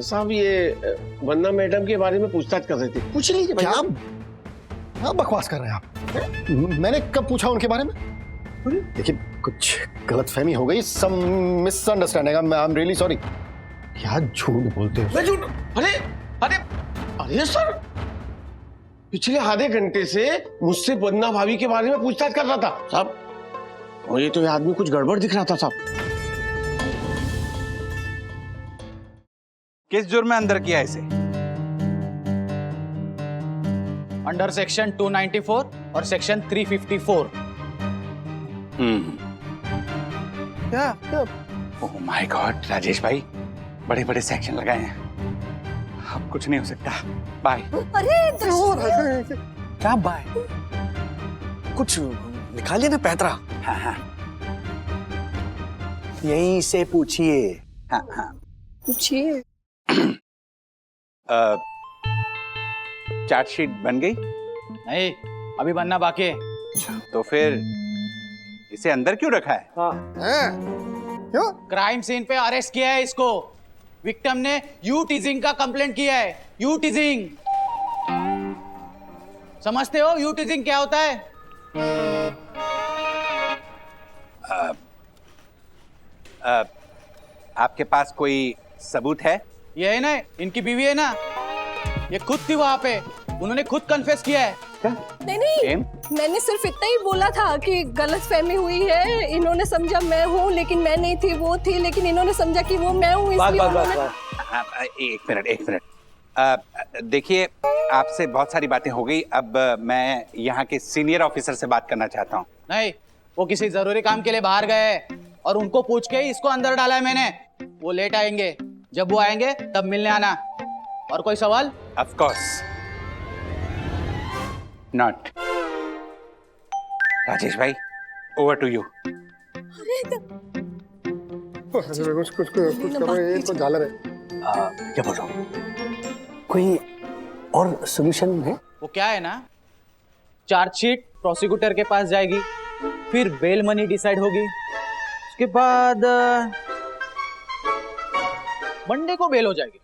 साहब ये वंदना मैडम के बारे में पूछताछ कर रहे थे। पूछ लीजिए भाई। क्या बकवास कर रहे हैं आप? मैंने कब पूछा उनके बारे में? देखिए कुछ गलतफहमी हो गई, some misunderstanding. I am really sorry. क्या झूठ बोलते हो? मैं झूठ? अरे अरे अरे सर, पिछले आधे घंटे से मुझसे वंदना भाभी के बारे में पूछताछ कर रहा था साहब। मुझे तो ये आदमी कुछ गड़बड़ दिख रहा था साहब। किस जुर्म में अंदर किया इसे? अंडर सेक्शन 294 और सेक्शन 354। क्या? ओह माय गॉड राजेश भाई, बड़े बड़े सेक्शन लगाए हैं। अब कुछ नहीं हो सकता। बाय। अरे क्या बाय? कुछ निकालिए ना पैतरा। हाँ हाँ यहीं से पूछिए। हाँ हाँ। पूछिए। चार्जशीट बन गई? नहीं, अभी बनना बाकी है। तो फिर इसे अंदर क्यों रखा है? क्यों? क्राइम सीन पे अरेस्ट किया है इसको। विक्टिम ने यू टीजिंग का कंप्लेंट किया है। यू टीजिंग समझते हो? यू टीजिंग क्या होता है? आपके पास कोई सबूत है? ये है ना, इनकी बीवी है ना, ये खुद थी वहां पे, उन्होंने खुद कन्फेस किया है। नहीं, मैंने सिर्फ इतना ही बोला था कि गलतफहमी हुई है। इन्होंने समझा मैं हूँ, लेकिन मैं नहीं थी, वो थी, लेकिन इन्होंने समझा कि वो मैं हूँ, इसलिए उन्होंने... एक मिनट। देखिए, आपसे बहुत सारी बातें हो गई। अब मैं यहाँ के सीनियर ऑफिसर से बात करना चाहता हूँ। नहीं, वो किसी जरूरी काम के लिए बाहर गए और उनको पूछ के इसको अंदर डाला है मैंने। वो लेट आएंगे, जब वो आएंगे तब मिलने आना। और कोई सवाल? Of course not. राजेश भाई, ओवर टू यू। कुछ करो, ये तो झालर है। क्या बोल रहा हूँ? कोई और सोल्यूशन है? वो क्या है ना, चार्जशीट प्रोसिक्यूटर के पास जाएगी, फिर बेल मनी डिसाइड होगी, उसके बाद मंडे को बेल हो जाएगी।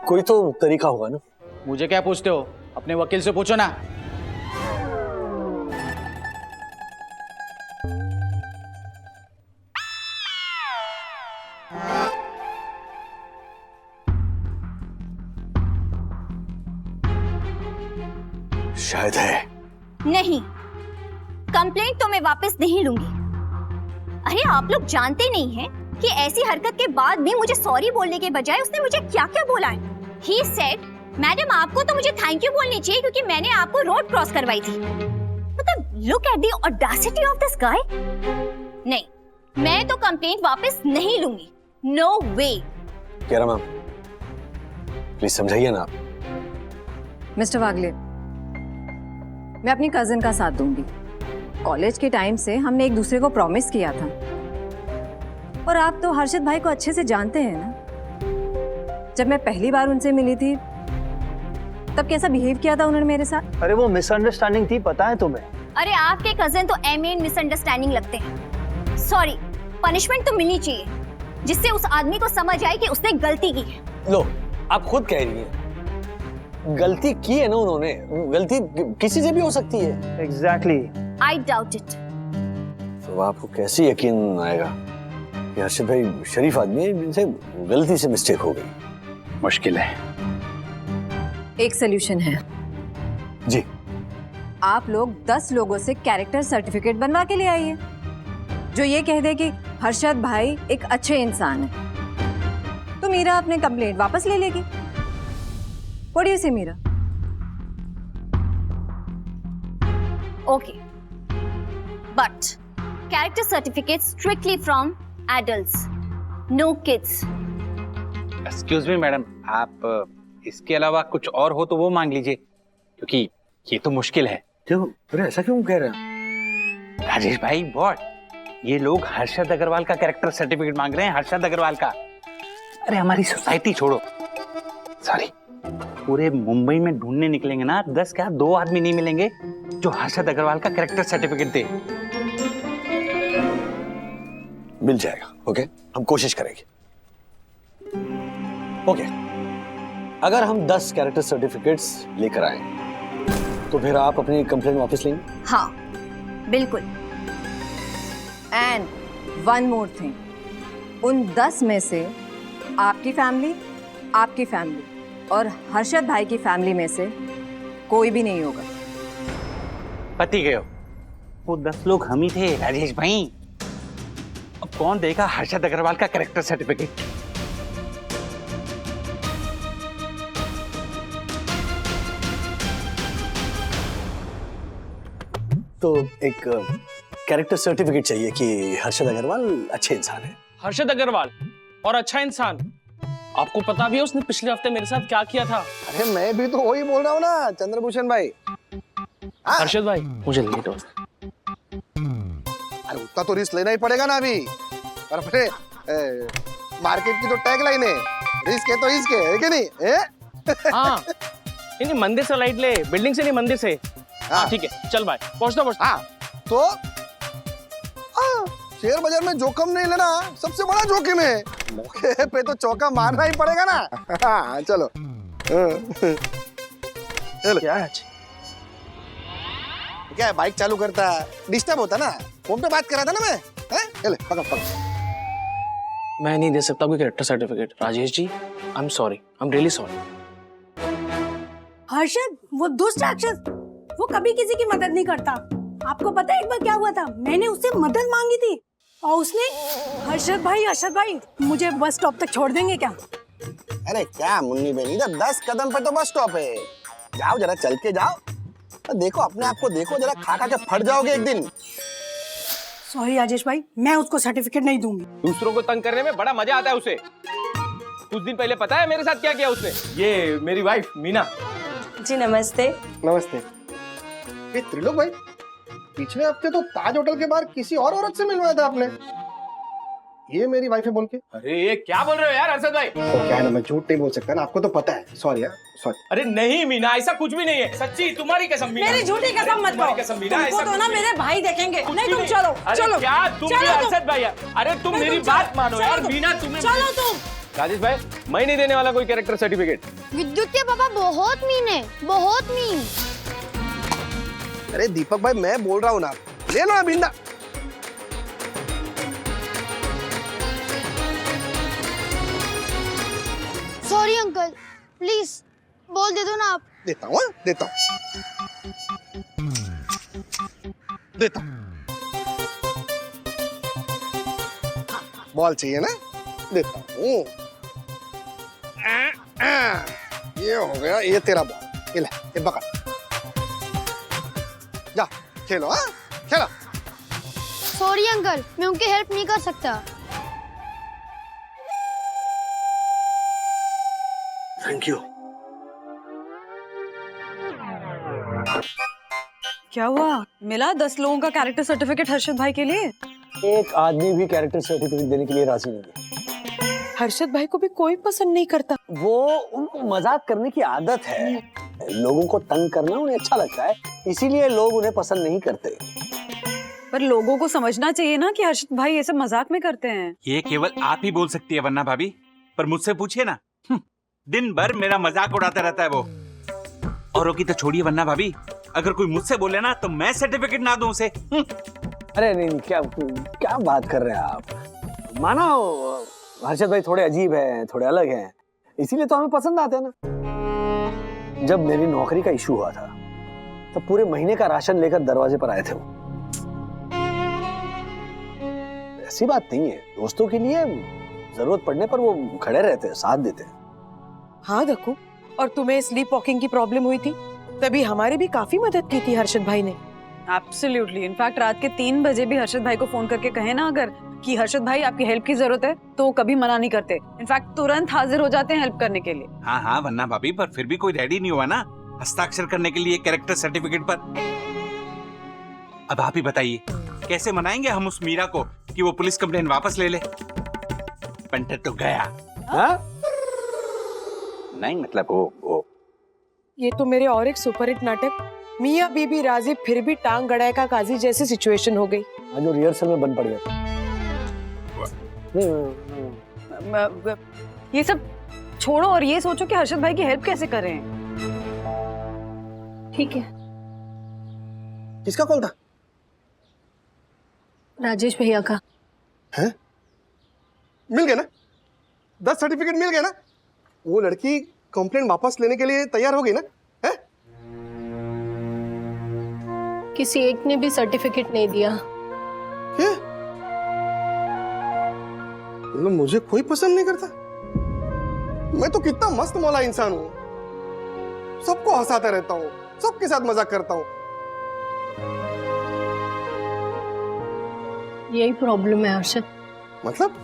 कोई तो तरीका होगा ना? मुझे क्या पूछते हो? अपने वकील से पूछो ना। शायद है। नहीं, कंप्लेंट तो मैं वापस नहीं लूंगी। अरे आप लोग जानते नहीं हैं कि ऐसी हरकत के बाद भी मुझे सॉरी बोलने के बजाय उसने मुझे क्या क्या बोला है। He said, मैडम आपको तो मुझे थैंक यू बोलनी चाहिए क्योंकि मैंने आपको रोड क्रॉस करवाई थी। मतलब look at the audacity of this guy. नहीं, मैं तो कंप्लेंट वापस नहीं लूंगी। नो वे। क्या मैम, प्लीज समझाइए ना आप। मिस्टर वागले, मैं अपनी कजिन का साथ दूंगी। कॉलेज के टाइम से हमने एक दूसरे को प्रॉमिस किया था, और आप तो हर्षद भाई को अच्छे से जानते हैं ना। जब मैं पहली बार उनसे मिली थी तब कैसा बिहेव किया था उन्होंने मेरे साथ। अरे वो मिसअंडरस्टैंडिंग थी, पता है तुम्हें। अरे आपके कजिन तो एम मिसअंडरस्टैंडिंग लगते हैं। सॉरी, पनिशमेंट तो मिलनी चाहिए जिससे उस आदमी को समझ आए कि उसने गलती की है। लो, आप खुद कह रही हैं गलती की है ना उन्होंने। गलती किसी से भी हो सकती है। एग्जैक्टली। I doubt it. तो आपको कैसे यकीन आएगा कि हर्षद भाई शरीफ आदमी है, जिनसे गलती से मिस्टेक हो गई? मुश्किल है। एक सोल्यूशन है। जी। आप लोग 10 लोगों से कैरेक्टर सर्टिफिकेट बनवा के ले आइए, जो ये कह दे कि हर्षद भाई एक अच्छे इंसान है, तो मीरा अपने कंप्लेंट वापस ले लेगी। What do you say, Meera? Okay, but character certificate strictly from adults, no kids. Excuse me madam, आप इसके अलावा कुछ और हो तो वो मांग लीजिए, क्योंकि ये तो मुश्किल है। क्यों? अरे ऐसा क्यों कह रहे हैं राजेश भाई? व्हाट? ये लोग हर्षद अग्रवाल का कैरेक्टर सर्टिफिकेट मांग रहे हैं। हर्षद अग्रवाल का? अरे हमारी सोसाइटी छोड़ो, सॉरी, पूरे मुंबई में ढूंढने निकलेंगे ना, 10 क्या 2 आदमी नहीं मिलेंगे जो हर्षद अग्रवाल का कैरेक्टर सर्टिफिकेट दे। मिल जाएगा। ओके, हम कोशिश करेंगे। ओके, अगर हम 10 कैरेक्टर सर्टिफिकेट्स लेकर आए तो फिर आप अपनी कंप्लेंट वापस लेंगे? हाँ बिल्कुल। एंड वन मोर थिंग, उन 10 में से आपकी फैमिली, आपकी फैमिली और हर्षद भाई की फैमिली में से कोई भी नहीं होगा। पति गए हो। वो 10 लोग हम ही थे राजेश भाई। अब कौन देगा हर्षद अग्रवाल का कैरेक्टर सर्टिफिकेट? तो एक कैरेक्टर सर्टिफिकेट चाहिए कि हर्षद अग्रवाल अच्छे इंसान है। हर्षद अग्रवाल और अच्छा इंसान, आपको पता भी है उसने पिछले हफ्ते मेरे साथ क्या किया था? अरे मैं भी तो वही बोल रहा हूँ ना चंद्रभूषण भाई। हर्षद भाई मुझे लेट हो। अरे उतना तो रिस्क लेना ही पड़ेगा ना अभी। और अपने मार्केट की तो टैग लाइन है, रिस्क है तो इसके है कि नहीं? हाँ नहीं, मंदिर से लाइट ले, बिल्डिंग से नहीं मंदिर से। हाँ ठीक है, चल भाई, पहुंचता। हाँ तो शेयर बाजार में जोखिम नहीं लेना सबसे बड़ा जोखिम है। मौके पे तो चौका मारना ही पड़ेगा ना। हाँ चलो। चलो क्या है, बाइक चालू करता डिस्टर्ब होता ना, फोन पे बात कर रहा था ना मैं। चले पकड़ पकड़। मैं नहीं दे सकता कोई character certificate Rajesh ji, I am sorry, I am really sorry. Harshad वो दुष्ट राक्षस, वो कभी किसी की मदद नहीं करता। आपको पता है एक बार क्या हुआ था? मैंने उससे मदद मांगी थी और उसने हर्षद भाई मुझे बस स्टॉप तक छोड़ देंगे क्या? अरे क्या मुन्नी बहन, इधर 10 कदम पे तो बस स्टॉप है। जाओ जरा चल के जाओ, देखो अपने आप को देखो जरा, खा खा के फट जाओगे एक दिन। सॉरी राजेश भाई, मैं उसको सर्टिफिकेट नहीं दूंगी। दूसरों को तंग करने में बड़ा मजा आता है उसे। कुछ दिन पहले पता है मेरे साथ क्या किया उसने? ये मेरी वाइफ मीना। जी नमस्ते। नमस्ते। ये त्रिलोक भाई, पिछले हफ्ते तो ताज होटल के बाहर किसी और औरत से मिलवाया था आपने, ये मेरी वाइफ है बोल के। अरे ये क्या बोल रहे हो यार हर्षद भाई? तो क्या है ना, मैं झूठ नहीं बोल सकता ना, आपको तो पता है। सॉरी यार, सॉरी। अरे नहीं मीना, ऐसा कुछ भी नहीं है, सच्ची तुम्हारी कसम मीना। मेरी झूठी कसम मत खाओ, तुमको तो ना मेरे भाई देखेंगे। नहीं तुम चलो चलो। क्या तुम भी हर्षद भाई यार? अरे तुम मेरी बात मानो यार मीना, तुम्हें चलो तुम। राजेश भाई, मैं नहीं देने वाला कोई कैरेक्टर सर्टिफिकेट। विद्युत के पापा बहुत मीन है, बहुत मीन। अरे दीपक भाई मैं बोल रहा हूँ ना, ले लो ना बिंदा। सॉरी अंकल, प्लीज बोल दे दो ना आप। देता हूँ देता हूँ देता हूँ। बॉल चाहिए ना, देता हूँ। ये हो गया, ये तेरा बॉल। ये ले, ये पकड़, जा खेलो। हाँ खेलो। सॉरी अंकल, मैं उनकी हेल्प नहीं कर सकता। Thank you. क्या हुआ? मिला 10 लोगों का कैरेक्टर सर्टिफिकेट हर्षद भाई के लिए? एक आदमी भी कैरेक्टर सर्टिफिकेट देने के लिए राजी नहीं है। हर्षद भाई को भी कोई पसंद नहीं करता। वो उनको मजाक करने की आदत है, लोगों को तंग करना उन्हें अच्छा लगता है, इसीलिए लोग उन्हें पसंद नहीं करते। पर लोगों को समझना चाहिए ना कि हर्षद भाई ये सब मजाक में करते हैं। ये केवल आप ही बोल सकती है वरना भाभी, पर मुझसे पूछिए ना, दिन भर मेरा मजाक उड़ाता रहता है वो। औरों की तो छोड़िए वरना भाभी, अगर कोई मुझसे बोले ना तो मैं सर्टिफिकेट ना दूं उसे। अरे नहीं, क्या क्या बात कर रहे हैं आप? माना हर्षद भाई थोड़े अजीब हैं, थोड़े अलग हैं, इसीलिए तो हमें पसंद आते हैं ना। जब मेरी नौकरी का इशू हुआ था तो पूरे महीने का राशन लेकर दरवाजे पर आए थे वो। ऐसी बात नहीं है, दोस्तों के लिए जरूरत पड़ने पर वो खड़े रहते हैं, साथ देते हैं। हाँ देखो, और तुम्हें स्लीप वॉकिंग की प्रॉब्लम हुई थी तभी हमारी भी काफी मदद की थी हर्षद भाई ने। एब्सोल्युटली। इनफैक्ट रात के 3 बजे भी हर्षद भाई को फोन करके कहे ना अगर कि हर्षद भाई आपकी हेल्प की जरूरत है तो वो कभी मना नहीं करते। इनफैक्ट तुरंत हाजिर हो जाते हैं हेल्प करने के लिए। हाँ हाँ वरना भाभी, पर फिर भी कोई रेडी नहीं हुआ ना हस्ताक्षर करने के लिए कैरेक्टर सर्टिफिकेट पर। अब आप ही बताइए कैसे मनाएंगे हम उस मीरा को कि वो पुलिस कंप्लेन वापस ले ले? पंटर तो गया। हाँ? नहीं मतलब वो ये तो मेरे और एक सुपरहिट नाटक मियां बीबी राजी फिर भी टांग गड़ाए का काजी जैसी सिचुएशन हो गई। जो रिहर्सल में बन पड़ गया। ये सब छोड़ो और ये सोचो कि हर्षद भाई की हेल्प कैसे करें। ठीक है, किसका कॉल था? राजेश भैया का। हैं? मिल गया ना? 10 सर्टिफिकेट मिल गया ना? वो लड़की कंप्लेंट वापस लेने के लिए तैयार हो गई ना? है? किसी एक ने भी सर्टिफिकेट नहीं दिया। क्या? मतलब मुझे कोई पसंद नहीं करता? मैं तो कितना मस्त मौला इंसान हूँ, सबको हंसाता रहता हूँ, सबके साथ मजाक करता हूँ। यही प्रॉब्लम है हर्षद, मतलब?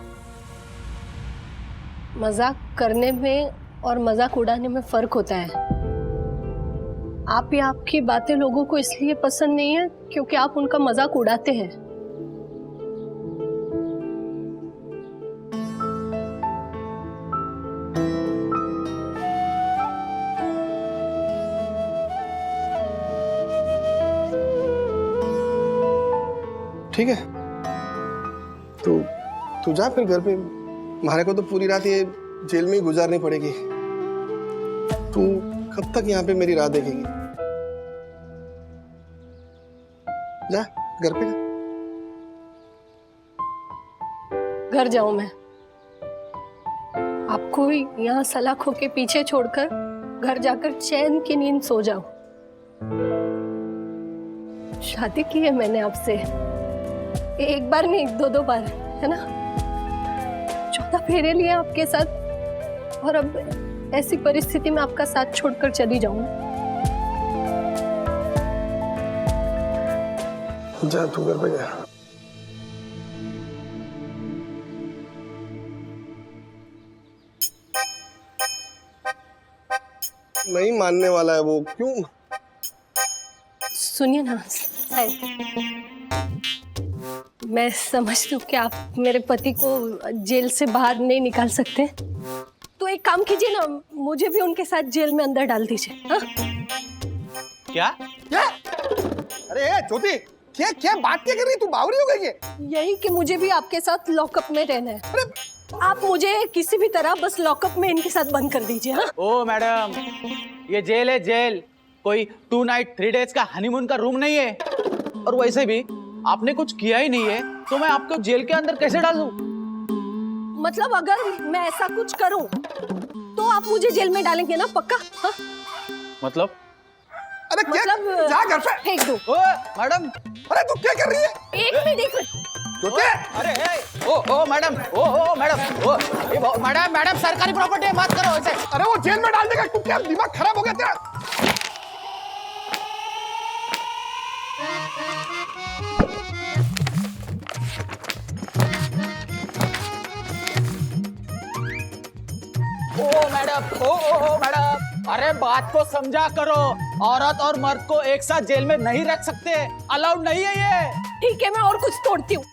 मजाक करने में और मजाक उड़ाने में फर्क होता है। आप या आपकी बातें लोगों को इसलिए पसंद नहीं है क्योंकि आप उनका मजाक उड़ाते हैं। ठीक है, तू जा फिर घर पे। हमारे को तो पूरी रात ये जेल में ही गुजारनी पड़ेगी। तू कब तक यहाँ पे मेरी राह देखेगी? जा घर पे जा। घर जाऊं मैं? आपको यहाँ सलाखों के पीछे छोड़कर घर जाकर चैन की नींद सो जाओ। शादी की है मैंने आपसे, एक बार नहीं 2-2 बार, है ना? 14 फेरे लिए आपके साथ, और अब ऐसी परिस्थिति में आपका साथ छोड़कर चली जाऊं। जा तू घर पे जा। नहीं मानने वाला है वो, क्यों? सुनिए ना साहिब, मैं समझती हूँ कि आप मेरे पति को जेल से बाहर नहीं निकाल सकते, तो एक काम कीजिए ना, मुझे भी उनके साथ जेल में अंदर डाल दीजिए। हाँ? क्या? अरे ज्योति, क्या बात क्या कर रही? तू बावरी हो गई है? यही कि मुझे भी आपके साथ लॉकअप में रहना है। आप मुझे किसी भी तरह बस लॉकअप में इनके साथ बंद कर दीजिए। हाँ? ओ मैडम, ये जेल है जेल, कोई 2 नाइट 3 डेज का हनीमून का रूम नहीं है। और वैसे भी आपने कुछ किया ही नहीं है, तो मैं आपको जेल के अंदर कैसे डालूं? मतलब अगर मैं ऐसा कुछ करूं तो आप मुझे जेल में डालेंगे ना, पक्का? हाँ? मतलब? अरे क्या? मतलब जा घर पे। फेंक दो। ओ मैडम, अरे तू क्या कर रही है? एक मिनट। ज्योति, अरे ओ मैडम, ओ मैडम, मैडम सरकारी प्रॉपर्टी है, मत करो ऐसे। अरे वो जेल में डाल देगा। तू क्या दिमाग खराब हो गया तेरा? ओ मैडम, अरे बात को समझा करो। औरत और मर्द को एक साथ जेल में नहीं रख सकते, अलाउड नहीं है ये। ठीक है, मैं और कुछ तोड़ती हूँ।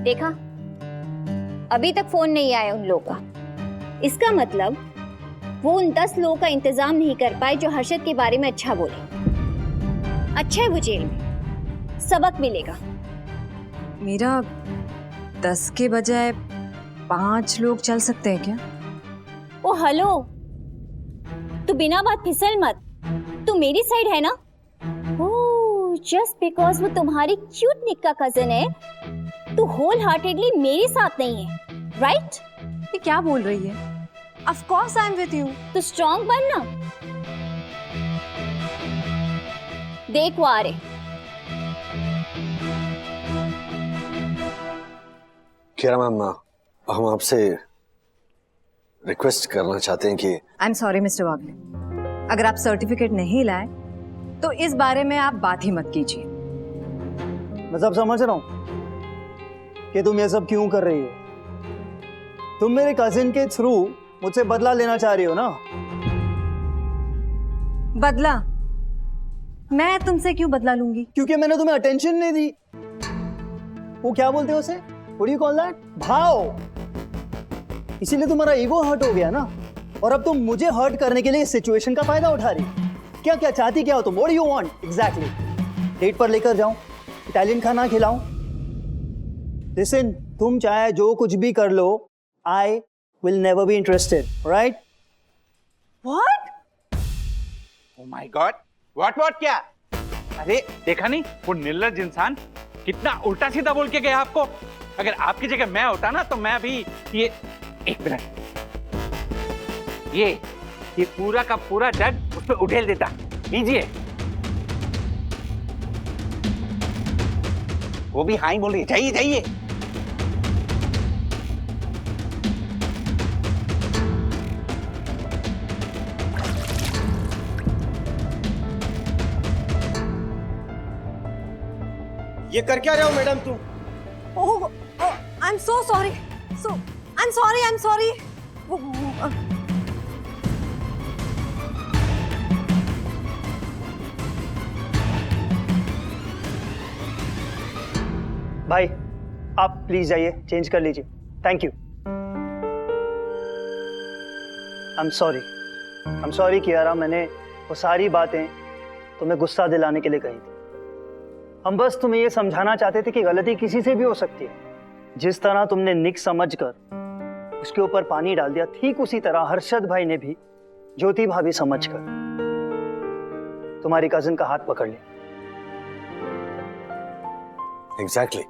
देखा, अभी तक फोन नहीं आया उन लोगों का। इसका मतलब वो उन 10 लोगों का इंतजाम नहीं कर पाए जो हर्षद के बारे में अच्छा बोले। अच्छा है वो जेल में, सबक मिलेगा। मेरा 10 के बजाय 5 लोग चल सकते हैं क्या? ओ हेलो, तू बिना बात फिसल मत। तू मेरी साइड है ना? ओह, जस्ट बिकॉज वो तुम्हारी क्यूट निक का कजन है, तू होल हार्टेडली मेरे साथ नहीं है, राइट? ये क्या बोल रही है? Of course I'm with you. तू स्ट्रॉन्ग बन ना। देख वो आ रहे। किरा मैम, हम आपसे रिक्वेस्ट करना चाहते हैं कि I'm sorry मिस्टर वागले, अगर आप सर्टिफिकेट नहीं लाए तो इस बारे में आप बात ही मत कीजिए। मैं सब समझ रहा हूँ कि तुम ये सब क्यों कर रही हो। तुम मेरे कजिन के थ्रू मुझसे बदला लेना चाह रही हो ना? बदला? मैं तुमसे क्यों बदला लूंगी? क्योंकि मैंने तुम्हें अटेंशन नहीं दी। वो क्या बोलते हो उसे? What do you call that? भाव। इसीलिए तुम्हारा ईगो हर्ट हो गया ना, और अब तुम मुझे हर्ट करने के लिए इस सिचुएशन का फायदा उठा रही। क्या क्या चाहती क्या हो तुम? What do you want exactly? Date पर लेकर जाऊं, इटालियन खाना खिलाऊं? Listen, तुम चाहे जो कुछ भी कर लो, I will never be interested, alright? What? Oh my God! What क्या? अरे देखा नहीं वो निर्लज्ज इंसान कितना उल्टा सीधा बोल के गया आपको। अगर आपकी जगह मैं होता ना तो मैं भी ये एक मिनट ये पूरा का पूरा जग उस पर उठेल देता। लीजिए। वो भी हाँ ही बोल रही है, जाइए जाइए। ये कर क्या रहे हो मैडम तुम? Oh, I'm so sorry. I'm sorry. भाई आप प्लीज जाइए, चेंज कर लीजिए। Thank you. I am sorry Kiara, मैंने वो सारी बातें तुम्हें गुस्सा दिलाने के लिए कही थी। हम बस तुम्हें ये समझाना चाहते थे कि गलती किसी से भी हो सकती है। जिस तरह तुमने निक समझकर उसके ऊपर पानी डाल दिया, ठीक उसी तरह हर्षद भाई ने भी ज्योति भाभी समझकर तुम्हारी कजिन का हाथ पकड़ लिया। एग्जैक्टली।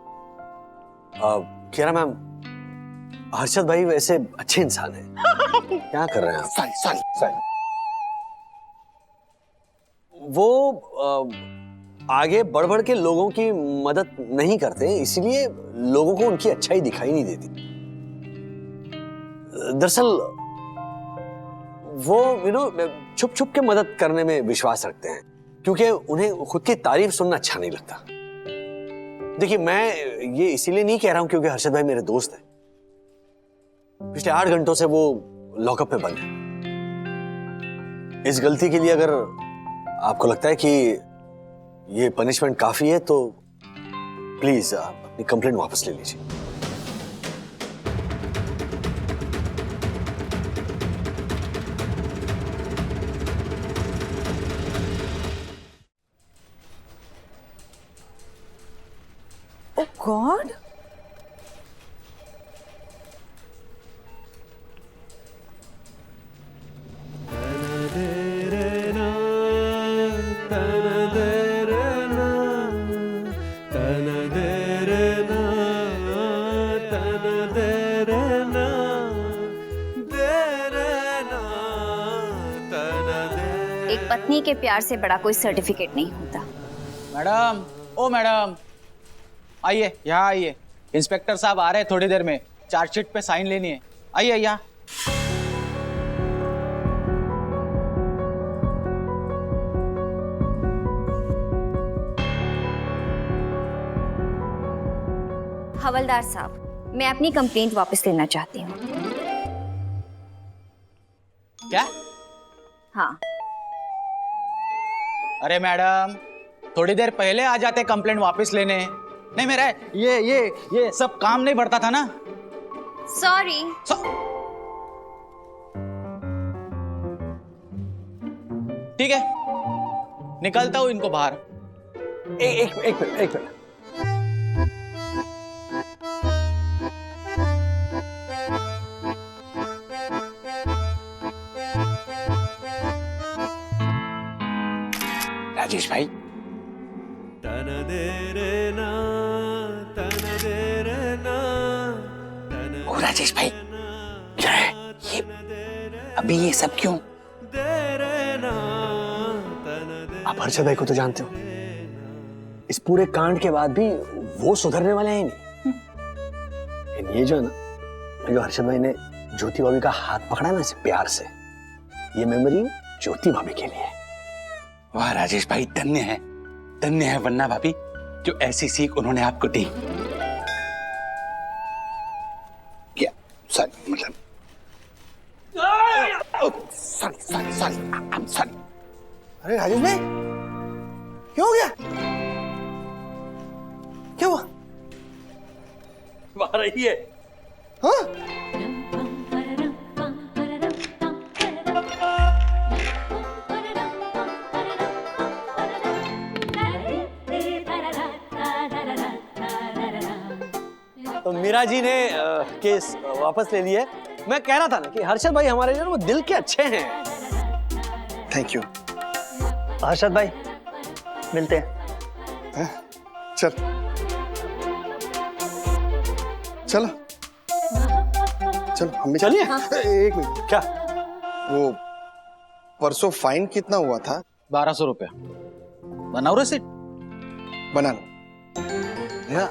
कियारा मैम, हर्षद भाई वैसे अच्छे इंसान हैं। क्या कर रहे हैं आप? सॉरी। वो आगे बढ़ बढ़ के लोगों की मदद नहीं करते, इसलिए लोगों को उनकी अच्छाई दिखाई नहीं देती। दरअसल वो छुप छुप के मदद करने में विश्वास रखते हैं, क्योंकि उन्हें खुद की तारीफ सुनना अच्छा नहीं लगता। देखिए, मैं ये इसीलिए नहीं कह रहा हूं क्योंकि हर्षद भाई मेरे दोस्त हैं। पिछले 8 घंटों से वो लॉकअप में बंद है। इस गलती के लिए अगर आपको लगता है कि ये पनिशमेंट काफी है तो प्लीज आप अपनी कंप्लेंट वापस ले लीजिए। Oh God! एक पत्नी के प्यार से बड़ा कोई सर्टिफिकेट नहीं होता। मैडम, ओ मैडम, आइए, यहाँ आइए। इंस्पेक्टर साहब आ रहे हैं थोड़ी देर में, चार्जशीट पे साइन लेनी है। आइए यहाँ। हवलदार साहब, मैं अपनी कंप्लेंट वापस लेना चाहती हूँ। क्या? हाँ। अरे मैडम, थोड़ी देर पहले आ जाते कंप्लेंट वापस लेने। नहीं, मेरा ये सब काम नहीं बढ़ता था ना। सॉरी। ठीक है, निकलता हूं इनको बाहर। एक मिनट। राजेश भाई, ओ राजेश भाई, क्या है ये? अभी ये सब क्यों? आप हर्षद भाई को तो जानते हो, इस पूरे कांड के बाद भी वो सुधरने वाले हैं नहीं। लेकिन ये जो है ना, जो हर्षद भाई ने ज्योति भाभी का हाथ पकड़ा ना इसे प्यार से, ये मेमोरी ज्योति भाभी के लिए है। वाह राजेश भाई, धन्य है वन्ना भाभी, जो ऐसी सीख उन्होंने आपको दी। क्या सॉरी, मतलब सॉरी। अरे राजेश भाई, क्या हो गया? क्या हुआ? आ रही है। हाँ? तो मीरा जी ने केस वापस ले लिया है। मैं कह रहा था ना कि हर्षद भाई हमारे जो वो दिल के अच्छे हैं। Thank you. हर्षद भाई मिलते हैं। चल चलो चलो, हम भी चलिए। एक मिनट, क्या? वो परसों फाइन कितना हुआ था? 1200 रुपया। बनाओ रसीद। बना लो। भैया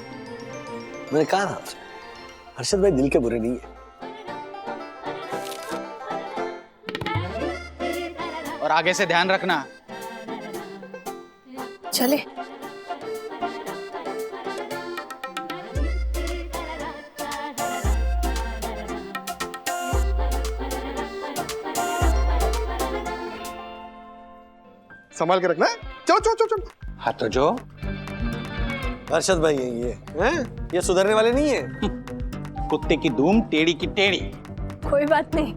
मैंने कहा ना, हर्षद भाई दिल के बुरे नहीं है। और आगे से ध्यान रखना। चले। संभाल के रखना। चलो चलो चलो चलो। हाँ तो जो हर्षद भाई ये हैं? ये सुधरने वाले नहीं है। कुत्ते की धूम टेढ़ी की टेढ़ी। कोई बात नहीं,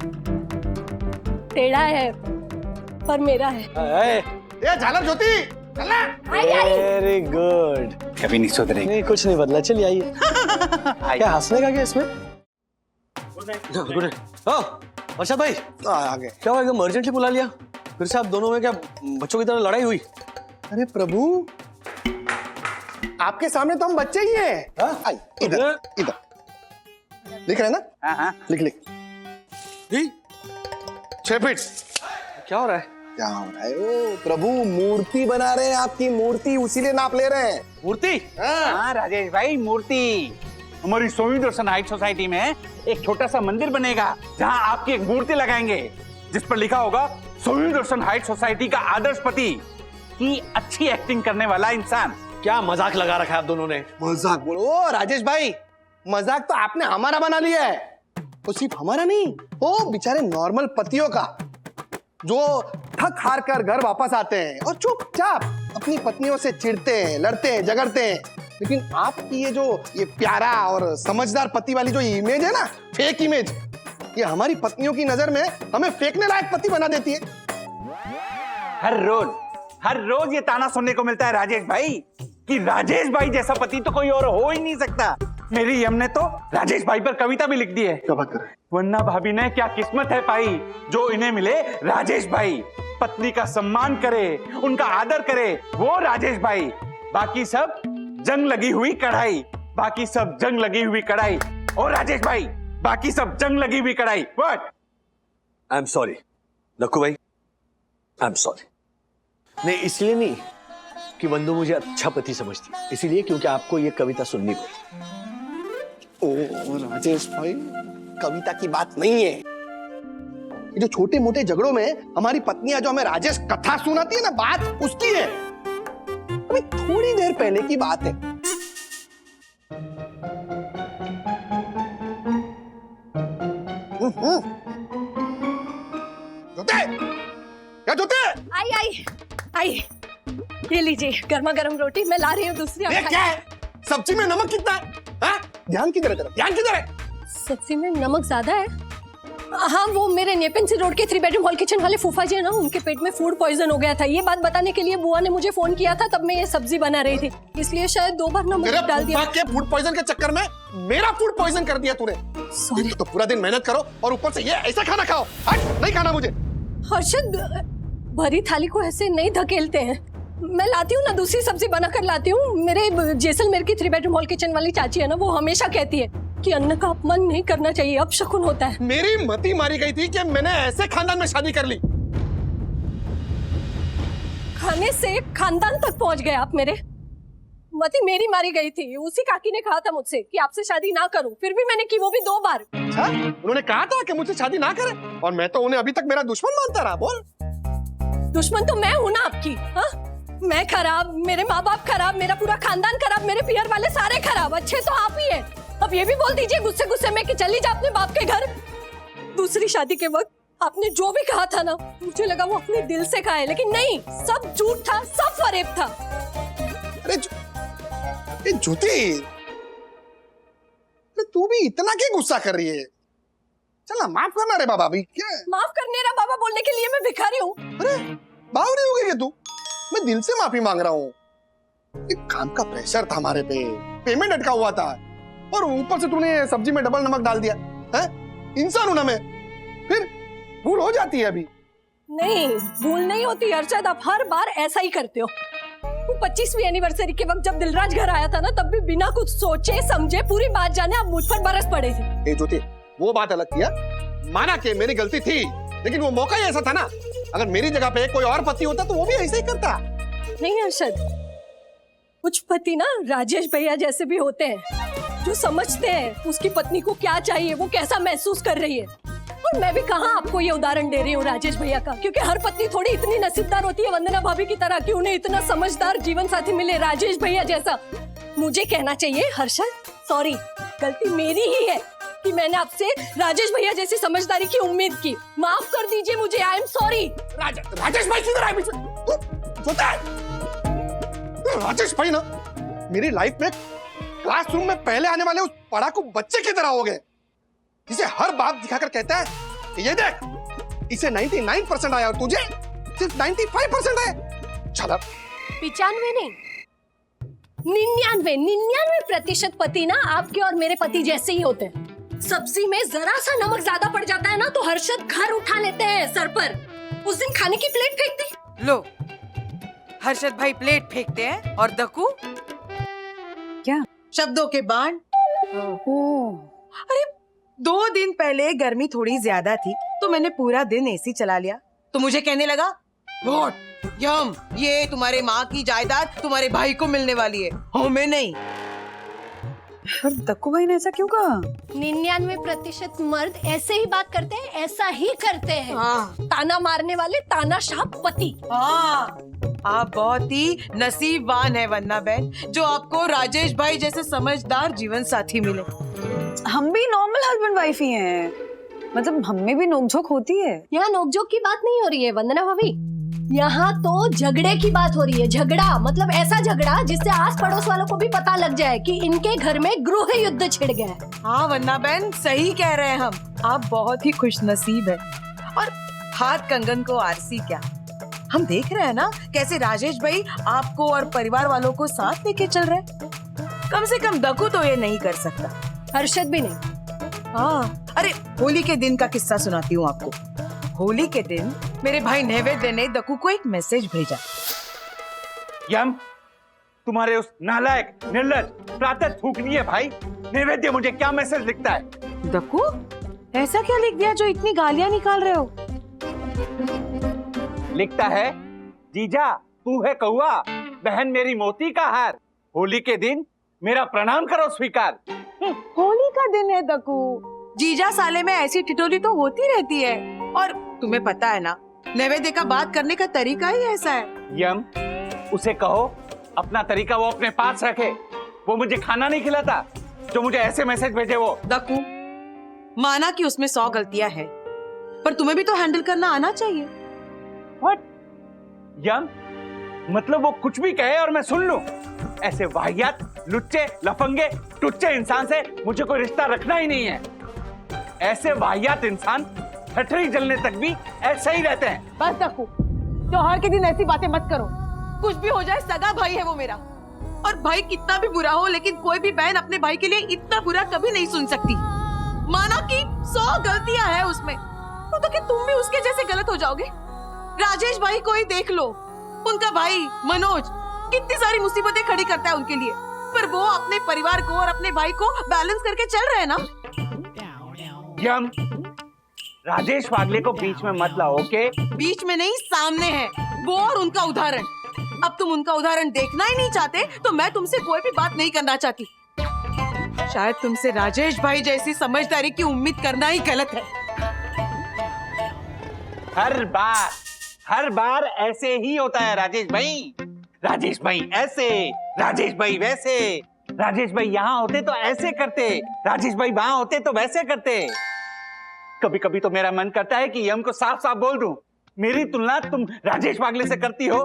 टेढ़ा है पर मेरा है। ये झालर ज्योति, चलना। Very good. कभी नहीं सुधरेगी। नहीं कुछ नहीं बदला, चलिए आइए। क्या हंसने का क्या इसमें? हर्षद भाई आ गए। क्या हुआ, एकदम अर्जेंटली बुला लिया? फिर से आप दोनों में क्या बच्चों की तरह लड़ाई हुई? अरे प्रभु, आपके सामने तो हम बच्चे ही हैं। आई, इधर इधर लिख रहे हैं ना? हाँ लिख लिख। 6 फीट। क्या हो रहा है? क्या हो रहा है? ओ प्रभु, मूर्ति बना रहे हैं आपकी, मूर्ति उसीलिए नाप ले रहे हैं। मूर्ति? हाँ राजेश भाई, मूर्ति। हमारी सोमी दर्शन हाइट सोसाइटी में एक छोटा सा मंदिर बनेगा जहाँ आपकी एक मूर्ति लगाएंगे जिस पर लिखा होगा सोमी दर्शन हाइट सोसाइटी का आदर्श पति की अच्छी एक्टिंग करने वाला इंसान। क्या मजाक लगा रखा है आप दोनों ने? मजाक बोलो। ओ राजेश भाई, मजाक तो आपने हमारा बना लिया है। तो सिर्फ हमारा नहीं, वो बेचारे नॉर्मल पतियों का, जो थक हार कर घर वापस आते हैं और चुपचाप अपनी पत्नियों से चिढ़ते हैं, लड़ते हैं, झगड़ते हैं। लेकिन आपकी ये प्यारा और समझदार पति वाली जो इमेज है ना, फेक इमेज, ये हमारी पत्नियों की नजर में हमें फेंकने लायक पति बना देती है। हर रोज ये ताना सुनने को मिलता है राजेश भाई कि राजेश भाई जैसा पति तो कोई और हो ही नहीं सकता। मेरी यम ने तो राजेश भाई पर कविता भी लिख दी है। क्या बात कर रहे हैं? वरना भाभी ने क्या किस्मत है पाई जो इन्हें मिले राजेश भाई। पत्नी का सम्मान करे, उनका आदर करे, वो राजेश भाई। बाकी सब जंग लगी हुई कढ़ाई, बाकी सब जंग लगी हुई कढ़ाई। और राजेश भाई, बाकी सब जंग लगी हुई कढ़ाई। What? I am sorry Lakku भाई, आई एम सॉरी। नहीं इसलिए नहीं कि बंधु मुझे अच्छा पति समझती, इसीलिए क्योंकि आपको ये कविता सुननी पड़ी। ओ राजेश भाई, कविता की बात नहीं है। ये जो छोटे मोटे झगड़ों में हमारी पत्नियां जो हमें राजेश कथा सुनाती है ना, बात उसकी है। अभी थोड़ी देर पहले की बात है। जोते, क्या जोते? आई आई आई, ये लीजिए गर्मा गर्म रोटी, मैं ला रही हूँ दूसरी। ये क्या है? सब्जी में नमक कितना है? हाँ? ध्यान किधर है तेरा? ध्यान किधर है? सब्जी में नमक ज्यादा है। हाँ, वो मेरे नेपेंसी रोड के 3 बेडरूम हॉल किचन वाले फूफा जी है ना, उनके पेट में फूड पॉइजन हो गया था। ये बात बताने के लिए बुआ ने मुझे फोन किया था, तब मैं ये सब्जी बना रही थी, इसलिए शायद 2 बार नमक डाल दिया। के फूड पॉइजन के चक्कर में मेरा फूड पॉइजन कर दिया तूने। सॉरी। तो पूरा दिन मेहनत करो और ऊपर से ये ऐसा खाना खाओ। नहीं खाना मुझे। हर्षद, भरी थाली को ऐसे नहीं धकेलते हैं। मैं लाती हूँ ना, दूसरी सब्जी बनाकर लाती हूँ। मेरे जैसलमेर की 3 बेडरूम हॉल किचन वाली चाची है ना, वो हमेशा कहती है कि अन्न का अपमान नहीं करना चाहिए, अपशकुन होता है। मेरी मती मारी गई थी कि मैंने ऐसे खानदान में शादी कर ली। खाने से खानदान तक पहुंच गए आप मेरे। मती मेरी मारी गई थी। उसी काकी ने कहा था मुझसे कि आपसे शादी ना करूं, फिर भी मैंने की, वो भी 2 बार। अच्छा, उन्होंने कहा था कि मुझसे शादी ना करें और मैं तो उन्हें अभी तक मेरा दुश्मन मानता रहा। बोल। दुश्मन तो मैं हूं ना आपकी। हाँ, मैं खराब, मेरे माँ बाप खराब, मेरा पूरा खानदान खराब, मेरे पियर वाले सारे खराब, अच्छे तो आप ही हैं। अब ये भी बोल दीजिए गुस्से गुस्से में कि चली जा अपने बाप के घर। दूसरी शादी के वक्त आपने जो भी कहा था ना, मुझे लगा वो अपने दिल से कहा है, लेकिन नहीं, सब झूठ था, सब फरेब था। अरे ये ज्योति, तू भी इतना क्यों गुस्सा कर रही है? चल ना, माफ करना रे बाबा। अभी क्या माफ करने रा बाबा बोलने के लिए मैं भिखारी हूँ? अरे बावरी हो गई है तू? मैं दिल से माफी मांग रहा हूँ। एक काम का प्रेशर था हमारे पे, पेमेंट अटका हुआ था, और ऊपर से तूने सब्जी में डबल नमक डाल दिया है। इंसान हूं ना मैं, फिर भूल हो जाती है। अभी नहीं, भूल नहीं होती अरशद, आप हर बार ऐसा ही करते हो। वो 25वीं एनिवर्सरी के वक्त जब दिलराज घर आया था ना, तब भी बिना कुछ सोचे समझे पूरी बात जाने आप मुझ पर बरस पड़े थे। ए ज्योति, वो बात अलग थी। माना कि मेरी गलती थी, लेकिन वो मौका ही ऐसा था ना। अगर मेरी जगह पे कोई और पति होता तो वो भी ऐसे ही करता। नहीं अरशद, कुछ पति ना राजेश भैया जैसे भी होते हैं, जो समझते हैं उसकी पत्नी को क्या चाहिए, वो कैसा महसूस कर रही है। और मैं भी कहाँ आपको ये उदाहरण दे रही हूँ राजेश भैया का, क्योंकि हर पत्नी थोड़ी इतनी नसीबदार होती है वंदना भाभी की तरह कि उन्हें इतना समझदार जीवन साथी मिले राजेश भैया जैसा। मुझे कहना चाहिए हर्षद, सॉरी, गलती मेरी ही है कि मैंने आपसे राजेश भैया जैसी समझदारी की उम्मीद की। माफ कर दीजिए मुझे, आई एम सॉरी। राजेश भाई किधर आए? राजेश भाई ना मेरी लाइफ में क्लासरूम में पहले आने वाले उस पढ़ाकू बच्चे की तरह हो गए, जिसे हर बात दिखाकर कहता है ये देख, इसे 99% आया और तुझे सिर्फ 95% आया। चला 95 नहीं, 99% पति ना आपके और मेरे पति जैसे ही होते हैं। सब्जी में जरा सा नमक ज्यादा पड़ जाता है ना तो हर्षद घर उठा लेते हैं सर पर। उस दिन खाने की प्लेट फेंक दी। लो, हर्षद भाई प्लेट फेंकते हैं और दक्कू क्या? शब्दों के बाण। अरे 2 दिन पहले गर्मी थोड़ी ज्यादा थी तो मैंने पूरा दिन एसी चला लिया, तो मुझे कहने लगा व्हाट यम, ये तुम्हारे माँ की जायदाद तुम्हारे भाई को मिलने वाली है, हमें नहीं। पर दक्कू भाई ने ऐसा क्यों कहा? 99% मर्द ऐसे ही बात करते हैं, ऐसा ही करते हैं। हाँ। ताना मारने वाले तानाशाह पति। हाँ, आप बहुत ही नसीबवान है वंदना बहन, जो आपको राजेश भाई जैसे समझदार जीवन साथी मिले। हम भी नॉर्मल हस्बैंड वाइफ ही हैं, मतलब हम में भी नोकझोंक होती है। यहाँ नोकझोंक की बात नहीं हो रही है वंदना भाभी, यहाँ तो झगड़े की बात हो रही है। झगड़ा मतलब ऐसा झगड़ा जिससे आस पड़ोस वालों को भी पता लग जाए कि इनके घर में गृह युद्ध छिड़ गया है। हाँ वंदना बहन, सही कह रहे हैं हम, आप बहुत ही खुश नसीब है। और हाथ कंगन को आरसी क्या, हम देख रहे हैं ना कैसे राजेश भाई आपको और परिवार वालों को साथ लेके चल रहे हैं। कम से कम दक्कू तो ये नहीं कर सकता, हर्षद भी नहीं। हाँ, अरे होली के दिन का किस्सा सुनाती हूँ आपको। होली के दिन मेरे भाई नैवेद्य ने दक्कू को एक मैसेज भेजा। यम, तुम्हारे उस नालायक निर्लज प्रातः थूकनी है भाई, नैवेद्य मुझे क्या मैसेज लिखता है? दक्कू, ऐसा क्या लिख दिया जो इतनी गालियां निकाल रहे हो? लिखता है, जीजा तू है कौआ, बहन मेरी मोती का हार, होली के दिन मेरा प्रणाम करो स्वीकार। होली का दिन है दक्कू, जीजा साले में ऐसी टिटोली तो होती रहती है, और तुम्हें पता है ना नैवेद्य का बात करने का तरीका ही ऐसा है। यम, उसे कहो अपना तरीका वो अपने पास रखे, वो मुझे खाना नहीं खिलाता जो मुझे ऐसे मैसेज भेजे वो। दक्कू, माना कि उसमें 100 गलतियां हैं, पर तुम्हें भी तो हैंडल करना आना चाहिए। What? यम, मतलब वो कुछ भी कहे और मैं सुन लूं? ऐसे वाहियात, लुच्चे, लफंगे, टुच्चे इंसान से मुझे कोई रिश्ता रखना ही नहीं है। ऐसे वाहियात इंसान ठठरी जलने तक भी ऐसे ही रहते हैं। बस दक्कू, त्योहार के दिन ऐसी बातें मत करो। कुछ भी हो जाए, सगा भाई है वो मेरा, और भाई कितना भी बुरा हो, लेकिन कोई भी बहन अपने भाई के लिए इतना बुरा कभी नहीं सुन सकती। माना कि 100 गलतियां हैं उसमें, तो क्या तुम भी उसके जैसे गलत हो जाओगे? राजेश भाई को ही देख लो, उनका भाई मनोज कितनी सारी मुसीबतें खड़ी करता है उनके लिए, पर वो अपने परिवार को और अपने भाई को बैलेंस करके चल रहे हैं ना। यम, राजेश वागले को बीच में मत लाओ, ओके? बीच में नहीं, सामने है वो और उनका उदाहरण। अब तुम उनका उदाहरण देखना ही नहीं चाहते तो मैं तुमसे कोई भी बात नहीं करना चाहती। शायद तुमसे राजेश भाई जैसी समझदारी की उम्मीद करना ही गलत है। हर बार ऐसे ही होता है राजेश भाई। राजेश भाई ऐसे, राजेश भाई वैसे, राजेश भाई यहाँ होते तो ऐसे करते, राजेश भाई वहां होते तो वैसे करते। कभी कभी तो मेरा मन करता है कि यम को साफ साफ बोल दूं, मेरी तुलना तुम राजेश बागले से करती हो,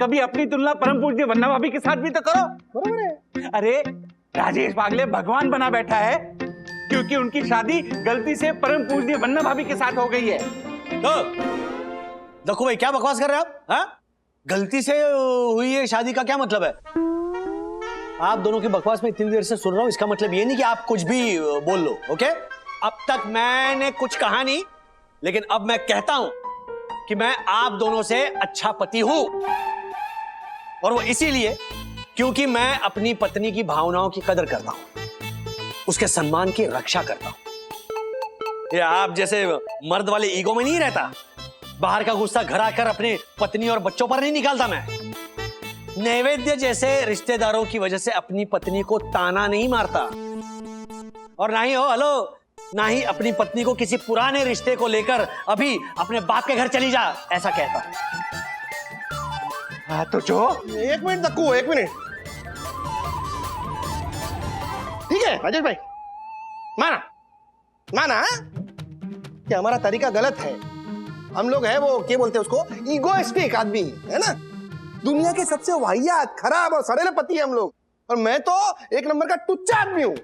कभी अपनी तुलना परम पूज्य वंदना भाभी के साथ भी तो करो। बरोबर है। अरे राजेश बागले भगवान बना बैठा है क्योंकि उनकी शादी गलती से परम पूज्य वंदना भाभी के साथ हो गई है। तो देखो भाई, क्या बकवास कर रहे हो आप? हाँ? गलती से हुई है शादी का क्या मतलब है? आप दोनों की बकवास में इतनी देर से सुन रहा हूं, इसका मतलब ये नहीं कि आप कुछ भी बोल लो। ओके, अब तक मैंने कुछ कहा नहीं, लेकिन अब मैं कहता हूं कि मैं आप दोनों से अच्छा पति हूं, और वो इसीलिए क्योंकि मैं अपनी पत्नी की भावनाओं की कदर करता हूं, उसके सम्मान की रक्षा करता हूं। ये आप जैसे मर्द वाले ईगो में नहीं रहता, बाहर का गुस्सा घर आकर अपने पत्नी और बच्चों पर नहीं निकालता मैं। नैवेद्य जैसे रिश्तेदारों की वजह से अपनी पत्नी को ताना नहीं मारता, और ना ही ना ही अपनी पत्नी को किसी पुराने रिश्ते को लेकर अभी अपने बाप के घर चली जा ऐसा कहता। हाँ तो जो एक मिनट तक्कू, एक मिनट। ठीक है राजेश भाई, माना कि हमारा तरीका गलत है। हम लोग है वो क्या बोलते हैं उसको, ईगोइस्टिक आदमी है ना। दुनिया के सबसे वाहियात, खराब और सड़ेले पति है हम लोग, और मैं तो एक नंबर का टुच्चा आदमी हूँ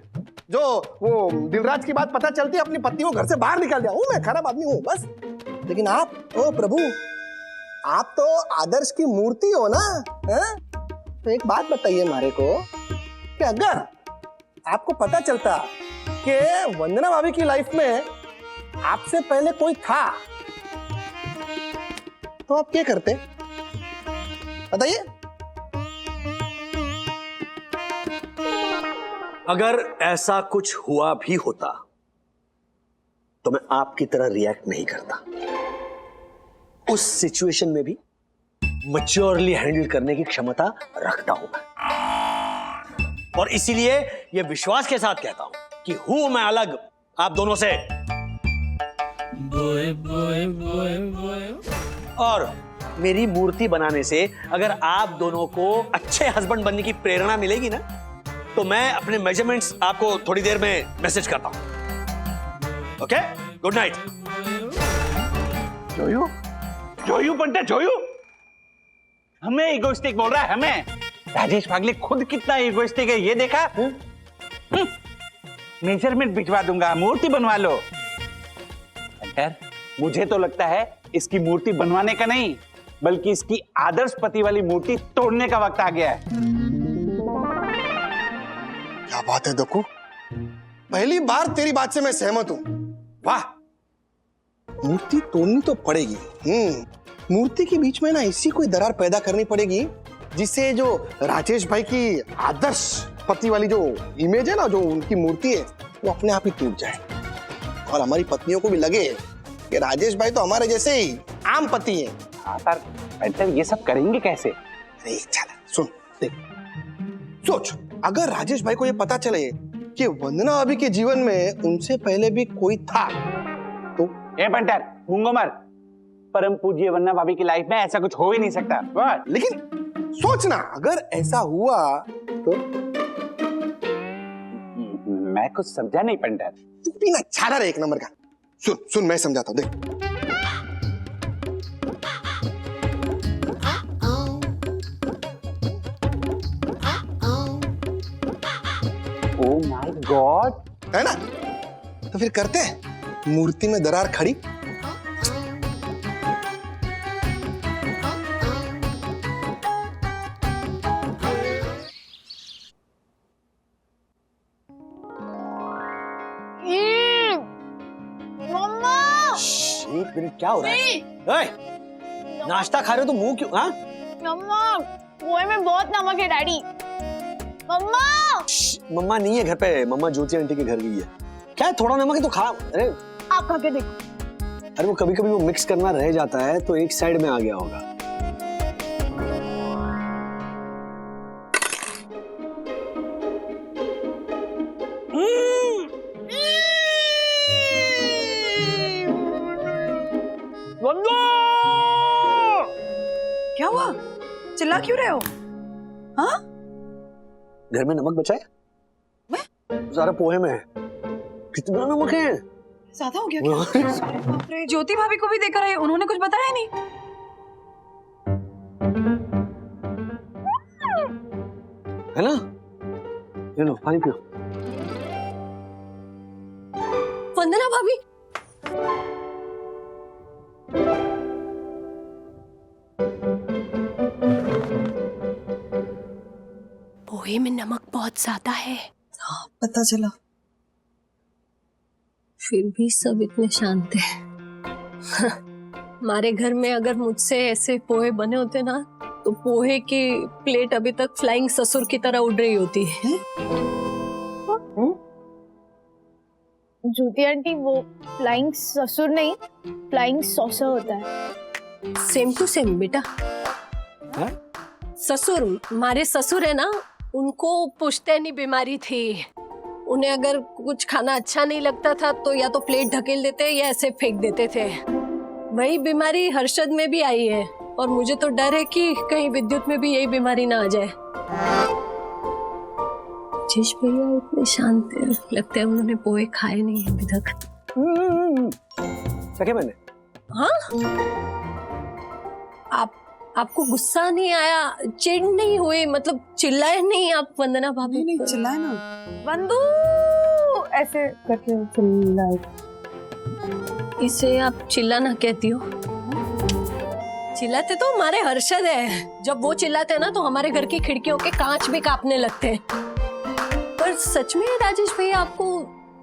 जो वो दिलराज की बात पता चलती है अपनी पत्नी को घर से बाहर निकाल दिया हूँ। मैं खराब आदमी हूँ बस। लेकिन आप, ओ प्रभु, आप तो आदर्श की मूर्ति हो ना। है? तो एक बात बताइए हमारे को कि अगर आपको पता चलता कि वंदना भाभी की लाइफ में आपसे पहले कोई था, तो आप क्या करते बताइए? अगर ऐसा कुछ हुआ भी होता तो मैं आपकी तरह रिएक्ट नहीं करता। उस सिचुएशन में भी मैच्योरली हैंडल करने की क्षमता रखता हूं मैं, और इसीलिए यह विश्वास के साथ कहता हूं कि हूं मैं अलग आप दोनों से। और मेरी मूर्ति बनाने से अगर आप दोनों को अच्छे हस्बैंड बनने की प्रेरणा मिलेगी ना, तो मैं अपने मेजरमेंट्स आपको थोड़ी देर में मैसेज करता हूं। Okay, good night. जोयू पंटे जोयू, हमें इगोइस्टिक बोल रहा है हमें। राजेश बागले खुद कितना इगोइस्टिक है ये देखा? मेजरमेंट भिजवा दूंगा, मूर्ति बनवा लो। मुझे तो लगता है इसकी मूर्ति बनवाने का नहीं, बल्कि इसकी आदर्श पति वाली मूर्ति तोड़ने का वक्त आ गया है। क्या बात है दक्कू, पहली बार तेरी बात से मैं सहमत हूं। वाह, मूर्ति तोड़नी तो पड़ेगी। मूर्ति के बीच में ना ऐसी कोई दरार पैदा करनी पड़ेगी जिससे जो राजेश भाई की आदर्श पति वाली जो इमेज है ना, जो उनकी मूर्ति है, वो अपने आप ही टूट जाए, और हमारी पत्नियों को भी लगे कि राजेश भाई तो हमारे जैसे ही आम पति हैं। हाँ पर ये सब करेंगे कैसे? अरे चल सुन, देख, सोच, अगर राजेश भाई को ये पता चले कि वंदना अभी के जीवन में उनसे पहले भी कोई था, तो ए पंटर, गूंगो मर। परम पूज्य वंदना भाभी की लाइफ में ऐसा कुछ हो ही नहीं सकता। लेकिन सोचना, अगर ऐसा हुआ तो मैं कुछ समझा नहीं पंटर। तू भी ना छाड़ा रहे एक नंबर का। सुन मैं समझाता हूं, देख। ओह माय गॉड, है ना? तो फिर करते हैं मूर्ति में दरार खड़ी। एक मिनट, क्या हो रहा है? नाश्ता खा रहे हो तो मुंह क्यों? हाँ, मम्मा, पोहे में बहुत नमक है डैडी। मम्मा, मम्मा नहीं है घर पे, मम्मा ज्योति आंटी के घर गई है। क्या है, थोड़ा नमक है तो खा। अरे आप खा के देखो। अरे वो कभी कभी वो मिक्स करना रह जाता है तो एक साइड में आ गया होगा। क्या हुआ? चिल्ला क्यों रहे हो? हाँ? घर में नमक बचा है? सारा पोहे में है। कितना नमक है? ज्यादा हो गया क्या? बाप रे, ज्योति भाभी को भी देखा रहे, उन्होंने कुछ बताया नहीं। है ना? ये लो पानी पियो। वंदना भाभी, पोहे में नमक बहुत ज्यादा है। हाँ, पता चला। फिर भी सब इतने शांत हैं। हमारे घर में अगर मुझसे ऐसे पोहे बने होते ना, तो पोहे की प्लेट अभी तक फ्लाइंग ससुर की तरह उड़ रही होती है। ज्योति आंटी, वो फ्लाइंग ससुर नहीं, फ्लाइंग सॉसर होता है। सेम टू सेम बेटा। हाँ? ससुर, हमारे ससुर है ना, उनको पुश्तैनी बीमारी थी। उन्हें अगर कुछ खाना अच्छा नहीं लगता था तो या तो प्लेट ढकेल देते या ऐसे फेंक देते थे। वही बीमारी हर्षद में भी आई है और मुझे तो डर है कि कहीं विद्युत में भी यही बीमारी ना आ जाए। जिश भैया इतने शांत हैं, लगता है उन्होंने पोहे खाए नहीं अभी तक। क्या मैंने? हाँ, आपको गुस्सा नहीं आया, चिढ़ नहीं हुई, मतलब चिल्लाए नहीं आप वंदना भाभी? नहीं चिल्लाए ना। वंदू ऐसे करके चिल्लाए। इसे आप चिल्लाना कहती हो? चिल्लाते तो हमारे हर्षद है। जब वो चिल्लाते हैं ना तो हमारे घर की खिड़कियों के कांच भी कांपने लगते हैं। पर सच में राजेश भैया, आपको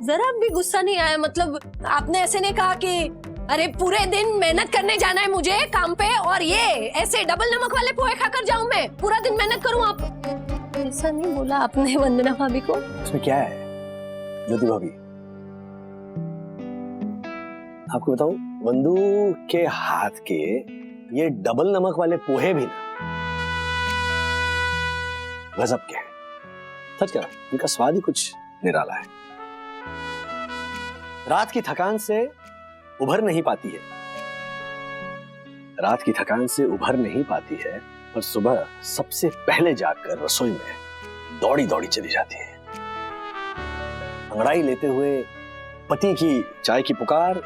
जरा भी गुस्सा नहीं आया? मतलब आपने ऐसे नहीं कहा कि अरे पूरे दिन मेहनत करने जाना है मुझे काम पे, और ये ऐसे डबल नमक वाले पोहे खाकर जाऊं मैं, पूरा दिन मेहनत करूं? आप ऐसा नहीं बोला आपने वंदना भाभी को? इसमें क्या है ज्योति भाभी? आपको बताऊं, वंदू के हाथ के ये डबल नमक वाले पोहे भी ना गजब के हैं। सच कह रहा हूं, इनका स्वाद ही कुछ निराला है। रात की थकान से उभर नहीं पाती है, रात की थकान से उभर नहीं पाती है, और सुबह सबसे पहले जाकर रसोई में दौड़ी दौड़ी चली जाती है। अंगड़ाई लेते हुए पति की चाय की पुकार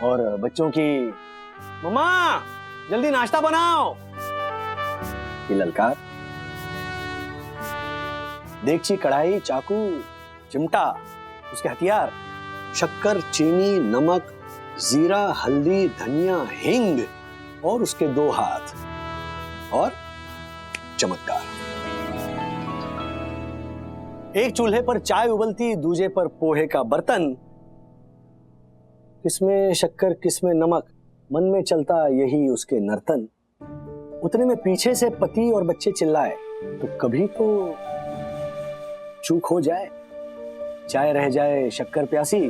और बच्चों की मम्मा जल्दी नाश्ता बनाओ की ललकार। देगची, कढ़ाई, चाकू, चिमटा, उसके हथियार, शक्कर, चीनी, नमक, जीरा, हल्दी, धनिया, हिंग, और उसके 2 हाथ, और चमत्कार। एक चूल्हे पर चाय उबलती, दूजे पर पोहे का बर्तन। किसमें शक्कर किसमें नमक, मन में चलता यही उसके नर्तन। उतने में पीछे से पति और बच्चे चिल्लाए, तो कभी तो चूक हो जाए, चाय रह जाए शक्कर प्यासी,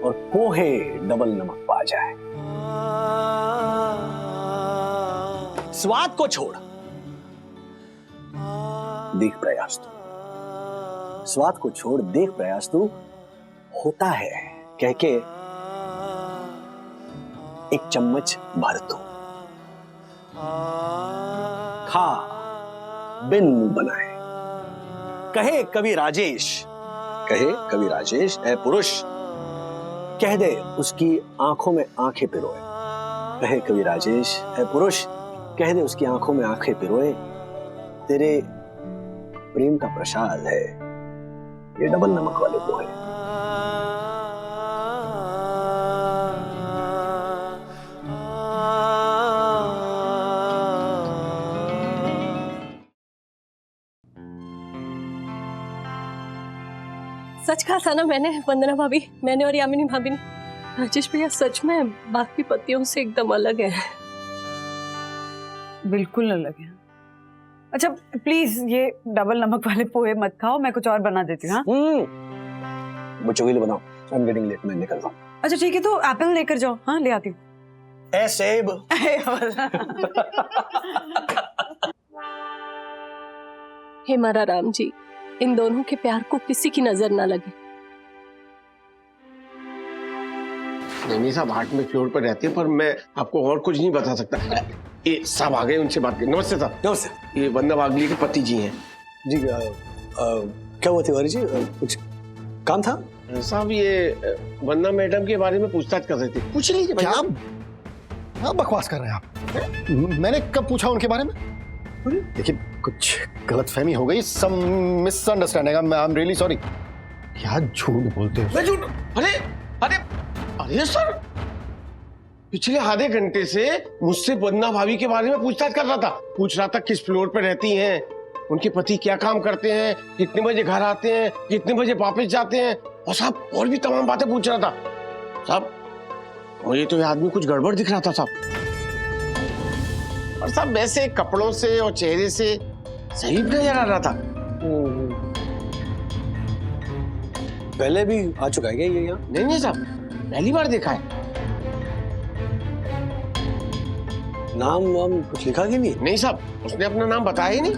और पोहे डबल नमक पा जाए। स्वाद को छोड़ देख प्रयास तू, स्वाद को छोड़ देख प्रयास तू, होता है कह के एक चम्मच भर तू, खा बिन मुंह बनाए। कहे कवि राजेश, कहे कवि राजेश, ऐ पुरुष कह दे उसकी आंखों में आंखें पिरोए। कहे कवि राजेश, ऐ पुरुष कह दे उसकी आंखों में आंखें पिरोए। तेरे प्रेम का प्रसाद है ये डबल नमक वाले पोहे। सच कहा था ना मैंने वंदना भाभी, मैंने और यामिनी भाभी ने। राजेश भैया सच में बाकी पतियों से एकदम अलग है। बिल्कुल अलग है। अच्छा प्लीज ये डबल नमक वाले पोहे मत खाओ, मैं कुछ और बना देती हूँ। हाँ? बच्चों के लिए बनाओ, आई एम गेटिंग लेट, मैं निकल रहा हूँ। अच्छा ठीक है, तो एप्पल लेकर जाओ। हाँ ले आती हूँ। ए सेब। हे मारा राम जी, इन दोनों के प्यार को किसी की नजर ना लगे। नहीं साहब, 8वें फ्लोर पर रहते हैं, पर मैं आपको और कुछ नहीं बता सकता। ये साहब आ गए, उनसे बात करें। नमस्ते साहब। नमस्ते। ये वंदना वागली के पति जी हैं। जी क्या हुआ तिवारी जी, कुछ काम था? साहब ये वंदना मैडम के बारे में पूछताछ कर रहे थे, पूछ लीजिए क्या भैया। क्या बकवास कर रहे हैं आप? मैंने कब पूछा उनके बारे में? देखिए कुछ गलतफहमी हो गई, some misunderstanding. I am really sorry. क्या झूठ बोलते हो? मैं झूठ? अरे अरे अरे सर, पिछले आधे घंटे से मुझसे वंदना भाभी के बारे में पूछताछ कर रहा था। पूछ रहा था किस फ्लोर पे रहती हैं, उनके पति क्या काम करते हैं, कितने बजे घर आते हैं, कितने बजे वापस जाते हैं, और साहब और भी तमाम बातें पूछ रहा था। साहब मुझे तो ये आदमी कुछ गड़बड़ दिख रहा था साहब। और साहब वैसे कपड़ों से और चेहरे से सही नजर आ रहा था। पहले भी आ चुका है क्या ये यहाँ? नहीं नहीं साहब, पहली बार देखा है। नाम वाम कुछ लिखा कि नहीं? नहीं साहब, उसने अपना नाम बताया ही नहीं।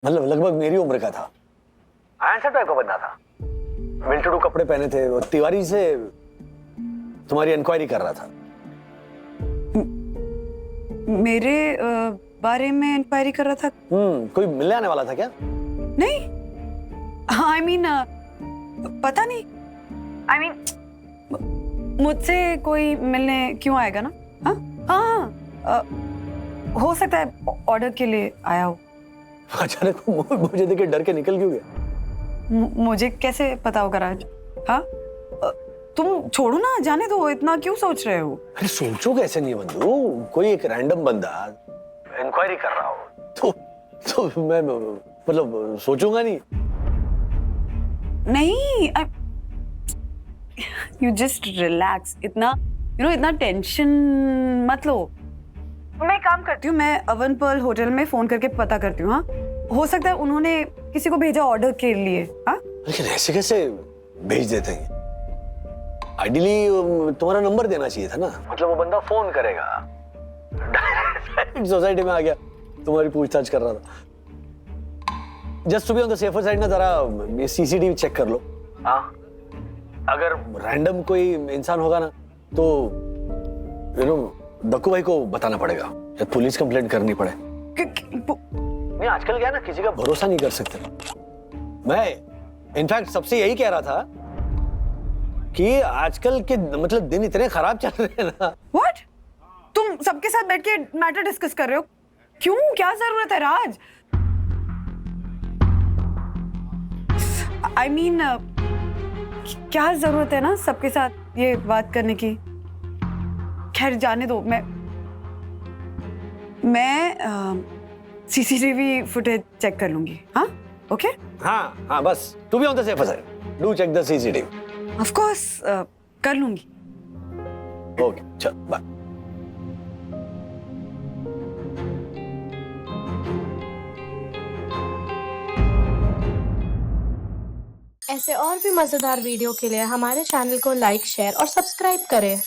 मतलब लगभग मेरी उम्र का था। आंसर टाइप का बंदा था, वेल टू डू कपड़े पहने थे, और तिवारी से तुम्हारी इंक्वायरी कर रहा था। मेरे बारे में इंक्वायरी कर रहा था? कोई मिलने आने वाला था क्या? नहीं, आई मीन पता नहीं। आई मीन मुझसे कोई मिलने क्यों आएगा ना? हाँ हाँ, हो सकता है ऑर्डर के लिए आया हो। अचानक मुझे देख के डर के निकल क्यों गया? मुझे कैसे पता होगा राज? हाँ, तुम छोड़ो ना, जाने दो, इतना क्यों सोच रहे हो? अरे सोचो कैसे नहीं बंधु, कोई एक रैंडम बंदा इंक्वायरी कर रहा हो तो मैं मतलब सोचूंगा नहीं। नहीं, यू जस्ट रिलैक्स, इतना इतना टेंशन मत लो। मैं काम करती हूँ, मैं अवन पर्ल होटल में फोन करके पता करती हूँ। हाँ, हो सकता है उन्होंने किसी को भेजा ऑर्डर के लिए। हाँ, लेकिन ऐसे कैसे भेज देते हैं? आइडियली तुम्हारा नंबर देना चाहिए था ना, मतलब वो बंदा फोन करेगा। डायरेक्ट सोसाइटी में आ गया, तुम्हारी पूछताछ कर रहा था। Just to be on the safer side ना, जरा सीसीटीवी चेक कर लो। हाँ, अगर रैंडम कोई इंसान होगा ना तो दक्कू भाई को बताना पड़ेगा, या पुलिस कंप्लेंट करनी पड़े। नहीं, आजकल क्या है ना, किसी का भरोसा नहीं कर सकते। मैं इनफैक्ट सबसे यही कह रहा था कि आजकल के मतलब दिन इतने खराब चल रहे हैं ना। व्हाट? तुम सबके साथ बैठ के मैटर डिस्कस कर रहे हो? क्यों, क्या जरूरत है राज? आई मीन क्या जरूरत है ना सबके साथ ये बात करने की? खैर जाने दो, मैं सीसीटीवी फुटेज चेक कर लूंगी। हाँ, ओके? हाँ हाँ, बस to be on the safer side, do check the CCTV. Of course कर लूंगी। ओके, चल बाय। ऐसे और भी मजेदार वीडियो के लिए हमारे चैनल को लाइक, शेयर और सब्सक्राइब करें।